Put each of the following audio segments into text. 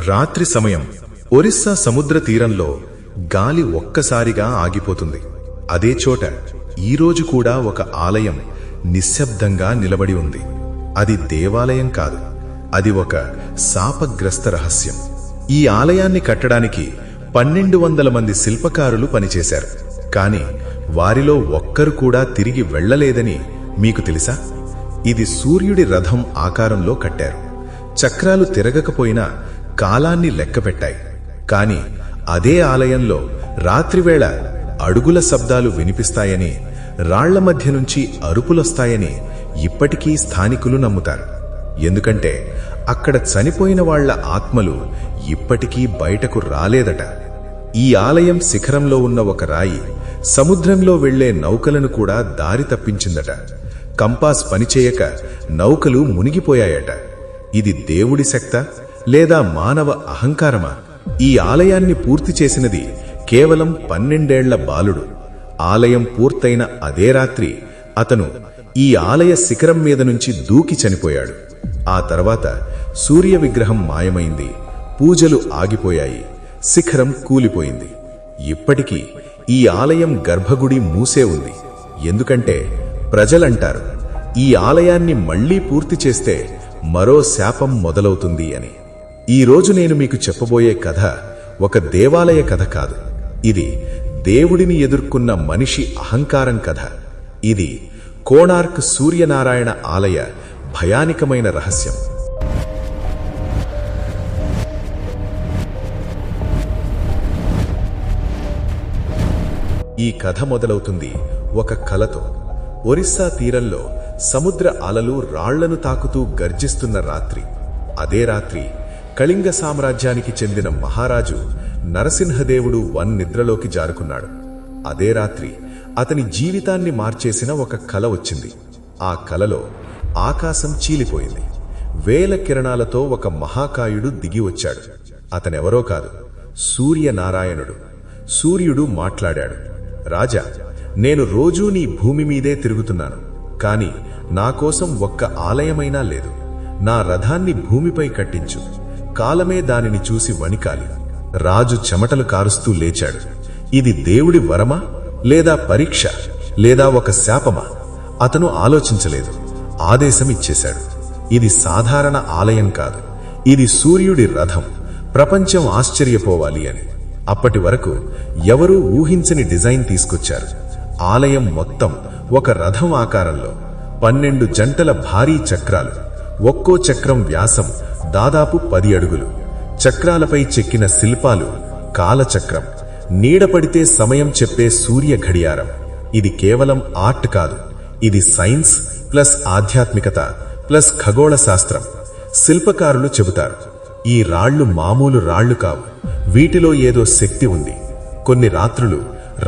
రాత్రి సమయం ఒరిస్సా సముద్ర తీరంలో గాలి ఒక్కసారిగా ఆగిపోతుంది. అదే చోట ఈరోజు కూడా ఒక ఆలయం నిశ్శబ్దంగా నిలబడి ఉంది. అది దేవాలయం కాదు, అది ఒక శాపగ్రస్త రహస్యం. ఈ ఆలయాన్ని కట్టడానికి 1200 మంది శిల్పకారులు పనిచేశారు. కాని వారిలో ఒక్కరు కూడా తిరిగి వెళ్లలేదని మీకు తెలుసా? ఇది సూర్యుడి రథం ఆకారంలో కట్టారు. చక్రాలు తిరగకపోయినా కాలాన్ని లెక్కపెట్టాయి. కాని అదే ఆలయంలో రాత్రివేళ అడుగుల శబ్దాలు వినిపిస్తాయని, రాళ్ల మధ్య నుంచి అరుపులొస్తాయని ఇప్పటికీ స్థానికులు నమ్ముతారు. ఎందుకంటే అక్కడ చనిపోయిన వాళ్ల ఆత్మలు ఇప్పటికీ బయటకు రాలేదట. ఈ ఆలయం శిఖరంలో ఉన్న ఒక రాయి సముద్రంలో వెళ్లే నౌకలను కూడా దారి తప్పించిందట. కంపాస్ పనిచేయక నౌకలు మునిగిపోయాయట. ఇది దేవుడి శక్తా లేదా మానవ అహంకారమా? ఈ ఆలయాన్ని పూర్తి చేసినది కేవలం 12 ఏళ్ల బాలుడు. ఆలయం పూర్తయిన అదే రాత్రి అతను ఈ ఆలయ శిఖరం మీద నుంచి దూకి చనిపోయాడు. ఆ తర్వాత సూర్య విగ్రహం మాయమైంది, పూజలు ఆగిపోయాయి, శిఖరం కూలిపోయింది. ఇప్పటికీ ఈ ఆలయం గర్భగుడి మూసే ఉంది. ఎందుకంటే ప్రజలంటారు ఈ ఆలయాన్ని మళ్లీ పూర్తి చేస్తే మరో శాపం మొదలవుతుంది అని. ఈ రోజు నేను మీకు చెప్పబోయే కథ ఒక దేవాలయ కథ కాదు. ఇది దేవుడిని ఎదుర్కొన్న మనిషి అహంకారం కథ. ఇది కోణార్క్ సూర్యనారాయణ ఆలయ భయానకమైన రహస్యం. ఈ కథ మొదలవుతుంది ఒక కలతో. ఒరిస్సా తీరంలో సముద్ర అలలు రాళ్లను తాకుతూ గర్జిస్తున్న రాత్రి. అదే రాత్రి కళింగ సామ్రాజ్యానికి చెందిన మహారాజు నరసింహదేవుడు నిద్రలోకి జారుకున్నాడు. అదే రాత్రి అతని జీవితాన్ని మార్చేసిన ఒక కల వచ్చింది. ఆ కలలో ఆకాశం చీలిపోయింది. వేల కిరణాలతో ఒక మహాకాయుడు దిగి వచ్చాడు. అతనెవరో కాదు, సూర్యనారాయణుడు. సూర్యుడు మాట్లాడాడు. రాజా, నేను రోజూ నీ భూమి మీదే తిరుగుతున్నాను, కాని నా కోసం ఒక్క ఆలయమైనా లేదు. నా రథాన్ని భూమిపై కట్టించు, కాలమే దానిని చూసి వణికాలి. రాజు చెమటలు కారుస్తూ లేచాడు. ఇది దేవుడి వరమా లేదా పరీక్ష లేదా ఒక శాపమా? అతను ఆలోచించలేదు, ఆదేశం ఇచ్చేశాడు. ఇది సాధారణ ఆలయం కాదు, ఇది సూర్యుడి రథం. ప్రపంచం ఆశ్చర్యపోవాలి అని. అప్పటి వరకు ఎవరూ ఊహించని డిజైన్ తీసుకొచ్చారు. ఆలయం మొత్తం ఒక రథం ఆకారంలో 12 జంటల భారీ చక్రాలు. ఒక్కో చక్రం వ్యాసం దాదాపు 10 అడుగులు. చక్రాలపై చెక్కిన శిల్పాలు కాలచక్రం, నీడపడితే సమయం చెప్పే సూర్య ఘడియారం. ఇది కేవలం ఆర్ట్ కాదు, ఇది సైన్స్ ప్లస్ ఆధ్యాత్మికత ప్లస్ ఖగోళ శాస్త్రం. శిల్పకారులు చెబుతారు, ఈ రాళ్లు మామూలు రాళ్లు కావు, వీటిలో ఏదో శక్తి ఉంది. కొన్ని రాత్రులు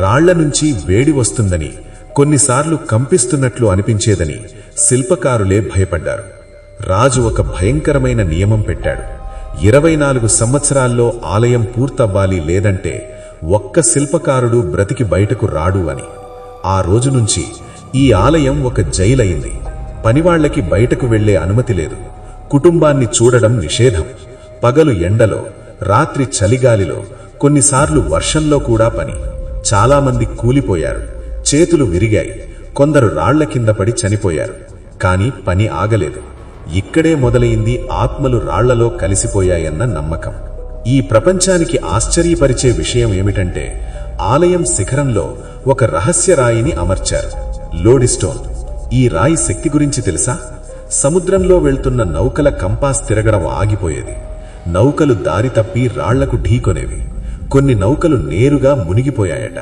రాళ్ల నుంచి వేడి వస్తుందని, కొన్నిసార్లు కంపిస్తున్నట్లు అనిపించేదని శిల్పకారులే భయపడ్డారు. రాజు ఒక భయంకరమైన నియమం పెట్టాడు. 24 సంవత్సరాల్లో ఆలయం పూర్తవ్వాలి, లేదంటే ఒక్క శిల్పకారుడు బ్రతికి బయటకు రాడు అని. ఆ రోజు నుంచి ఈ ఆలయం ఒక జైలయింది. పనివాళ్లకి బయటకు వెళ్లే అనుమతి లేదు. కుటుంబాన్ని చూడడం నిషేధం. పగలు ఎండలో, రాత్రి చలిగాలిలో, కొన్నిసార్లు వర్షంలో కూడా పని. చాలామంది కూలిపోయారు, చేతులు విరిగాయి, కొందరు రాళ్ల కింద పడి చనిపోయారు. కాని పని ఆగలేదు. ఇక్కడే మొదలైంది ఆత్మలు రాళ్లలో కలిసిపోయాయన్న నమ్మకం. ఈ ప్రపంచానికి ఆశ్చర్యపరిచే విషయం ఏమిటంటే, ఆలయం శిఖరంలో ఒక రహస్య రాయిని అమర్చారు, లోడిస్టోన్. ఈ రాయి శక్తి గురించి తెలుసా? సముద్రంలో వెళ్తున్న నౌకల కంపాస్ తిరగడం ఆగిపోయేది. నౌకలు దారి తప్పి రాళ్లకు ఢీకొనేవి. కొన్ని నౌకలు నేరుగా మునిగిపోయాయట.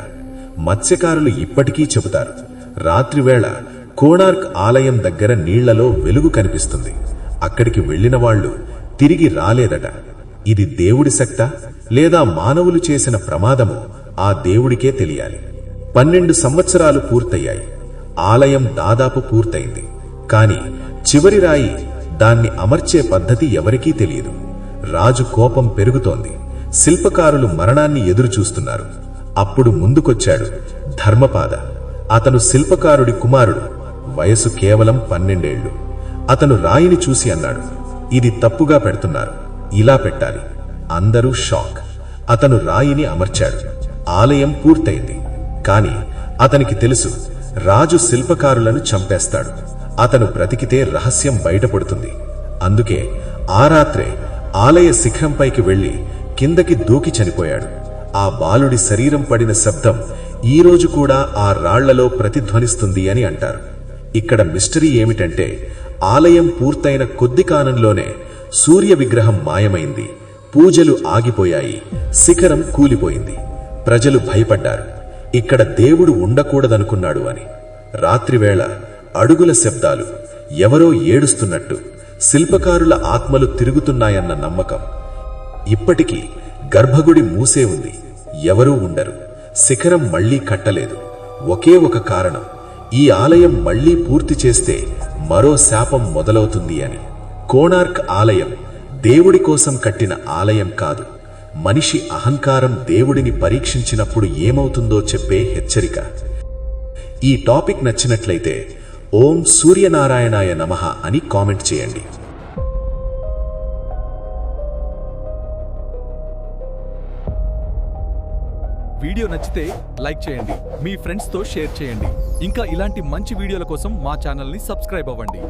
మత్స్యకారులు ఇప్పటికీ చెబుతారు, రాత్రివేళ కోణార్క్ ఆలయం దగ్గర నీళ్లలో వెలుగు కనిపిస్తుంది. అక్కడికి వెళ్లిన వాళ్లు తిరిగి రాలేదట. ఇది దేవుడి శక్తా లేదా మానవులు చేసిన ప్రమాదమో ఆ దేవుడికే తెలియాలి. 12 సంవత్సరాలు పూర్తయ్యాయి. ఆలయం దాదాపు పూర్తయింది. కాని చివరి రాయి, దాన్ని అమర్చే పద్ధతి ఎవరికీ తెలియదు. రాజు కోపం పెరుగుతోంది. శిల్పకారులు మరణాన్ని ఎదురుచూస్తున్నారు. అప్పుడు ముందుకొచ్చాడు ధర్మపాద. అతను శిల్పకారుడి కుమారుడు. వయసు కేవలం 12 ఏళ్లు. అతను రాయిని చూసి అన్నాడు, ఇది తప్పుగా పెడుతున్నారు, ఇలా పెట్టాలి. అందరూ షాక్. అతను రాయిని అమర్చాడు. ఆలయం పూర్తయింది. కాని అతనికి తెలుసు, రాజు శిల్పకారులను చంపేస్తాడు. అతను బ్రతికితే రహస్యం బయటపడుతుంది. అందుకే ఆ రాత్రే ఆలయ శిఖరంపైకి వెళ్లి కిందకి దూకి చనిపోయాడు. ఆ బాలుడి శరీరం పడిన శబ్దం ఈ రోజు కూడా ఆ రాళ్లలో ప్రతిధ్వనిస్తుంది అని అంటారు. ఇక్కడ మిస్టరీ ఏమిటంటే, ఆలయం పూర్తయిన కొద్ది కాలంలోనే సూర్య విగ్రహం మాయమైంది, పూజలు ఆగిపోయాయి, శిఖరం కూలిపోయింది. ప్రజలు భయపడ్డారు, ఇక్కడ దేవుడు ఉండకూడదనుకున్నాడు అని. రాత్రివేళ అడుగుల శబ్దాలు, ఎవరో ఏడుస్తున్నట్టు, శిల్పకారుల ఆత్మలు తిరుగుతున్నాయన్న నమ్మకం. ఇప్పటికీ గర్భగుడి మూసే ఉంది, ఎవరూ ఉండరు. శిఖరం మళ్లీ కట్టలేదు. ఒకే ఒక కారణం, ఈ ఆలయం మళ్లీ పూర్తి చేస్తే మరో శాపం మొదలవుతుంది అని. కోణార్క్ ఆలయం దేవుడి కోసం కట్టిన ఆలయం కాదు, మనిషి అహంకారం దేవుడిని పరీక్షించినప్పుడు ఏమవుతుందో చెప్పే హెచ్చరిక. ఈ టాపిక్ నచ్చినట్లయితే ఓం సూర్యనారాయణాయ నమః అని కామెంట్ చేయండి. వీడియో నచ్చితే లైక్ చేయండి, మీ ఫ్రెండ్స్తో షేర్ చేయండి. ఇంకా ఇలాంటి మంచి వీడియోల కోసం మా ఛానల్ని సబ్స్క్రైబ్ అవ్వండి.